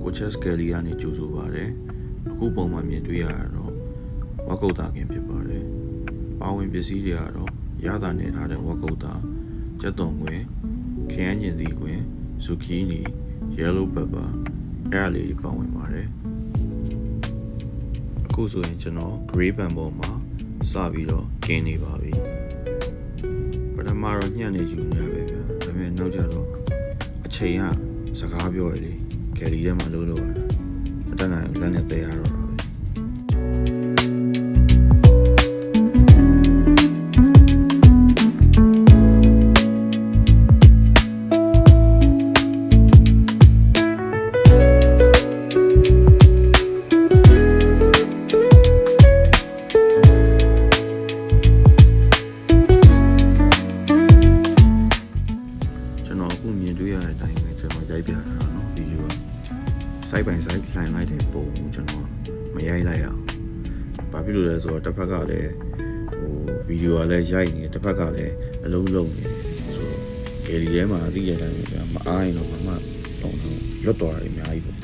ကိုချက်စကယ်လီကနေကြိုဆိုပါတယ်အခုပုံမှန်မြင်တွေ့ရတော့ဝက်ကုတ်တာခင်ဖြစ်ပါတယ်ပါဝင်ပစ္စည်းတွေကတော့ရတာနေထားတဲ့ဝက်ကုတ်တာကြက်သွန်ခွင်ခရမ်းကျင်သီးခွင်ဇူကီနီ yellow pepper အဲ့လေးပါဝင်ပါတယ်အခုဆိုရင်ကျွန်တော် gray pan ပေါ်မှာစပြီးတော့กินနေပါပြီပထမတော့ညှက်နေယူနေရပဲဗျာဒါပေမဲ့နောက်ကျတော့အချိန်ကစကားပြောရလေကယ်လီထဲမှာလို့ရတာအတက်နိုင်လက်နဲ့တဲရတော့တာပဲမြင်တွေ့ရတဲ့အတိုင်းပဲကျွန်တော်ရိုက်ပြတာเนาะဗီဒီယိုစိုက်ပိုင်စိုက်လှန်လိုက်တဲ့ပုံကိုကျွန်တော်မရိုက်လိုက်အောင်ဘာဖြစ်လို့လဲဆိုတော့တစ်ဖက်ကလည်းဗီဒီယိုကလည်းရိုက်နေတစ်ဖက်ကလည်းအလုံးလုံးနေဆိုတော့ဂယ်လီထဲမှာသိတဲ့အတိုင်းပဲမအားရင်တော့မှတော့လွတ်တော်ရအများကြီးပေါ့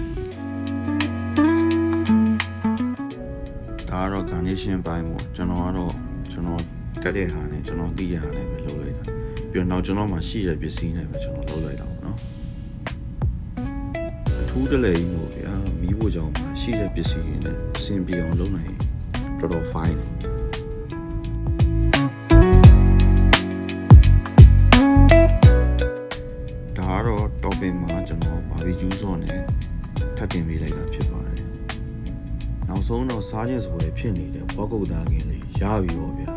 ဒါကတော့ garnishing ပိုင်းပေါ့ကျွန်တော်တက်တဲ့ဟာနဲ့ကျွန်တော်သိရတာနဲ့ပဲလုပ်လိုက်တာပြီးတော့နောက်ကျွန်တော်မှရှိတဲ့ပစ္စည်းနဲ့ပဲကျွန်တော်လုပ်လိုက်တာပေါ့နော်အထူးတလဲကြီးပေါ့ဗျာမီးဖို့ကြောင့်မှရှိတဲ့ပစ္စည်းတွေနဲ့အဆင်ပြေအောင်လုပ်နိုင်တော်တော် fine ဒါကတော့ topping မှာကျွန်တော် barbecue sauce နဲ့ထပ်တင်ပေးလိုက်တာဖြစ်ပါတယ်နောက်ဆုံးတော့စားခြင်းစပွဲဖြစ်နေတဲ့ဘောကုတ်သားကင်းလေးရပြီပေါ့ဗျာ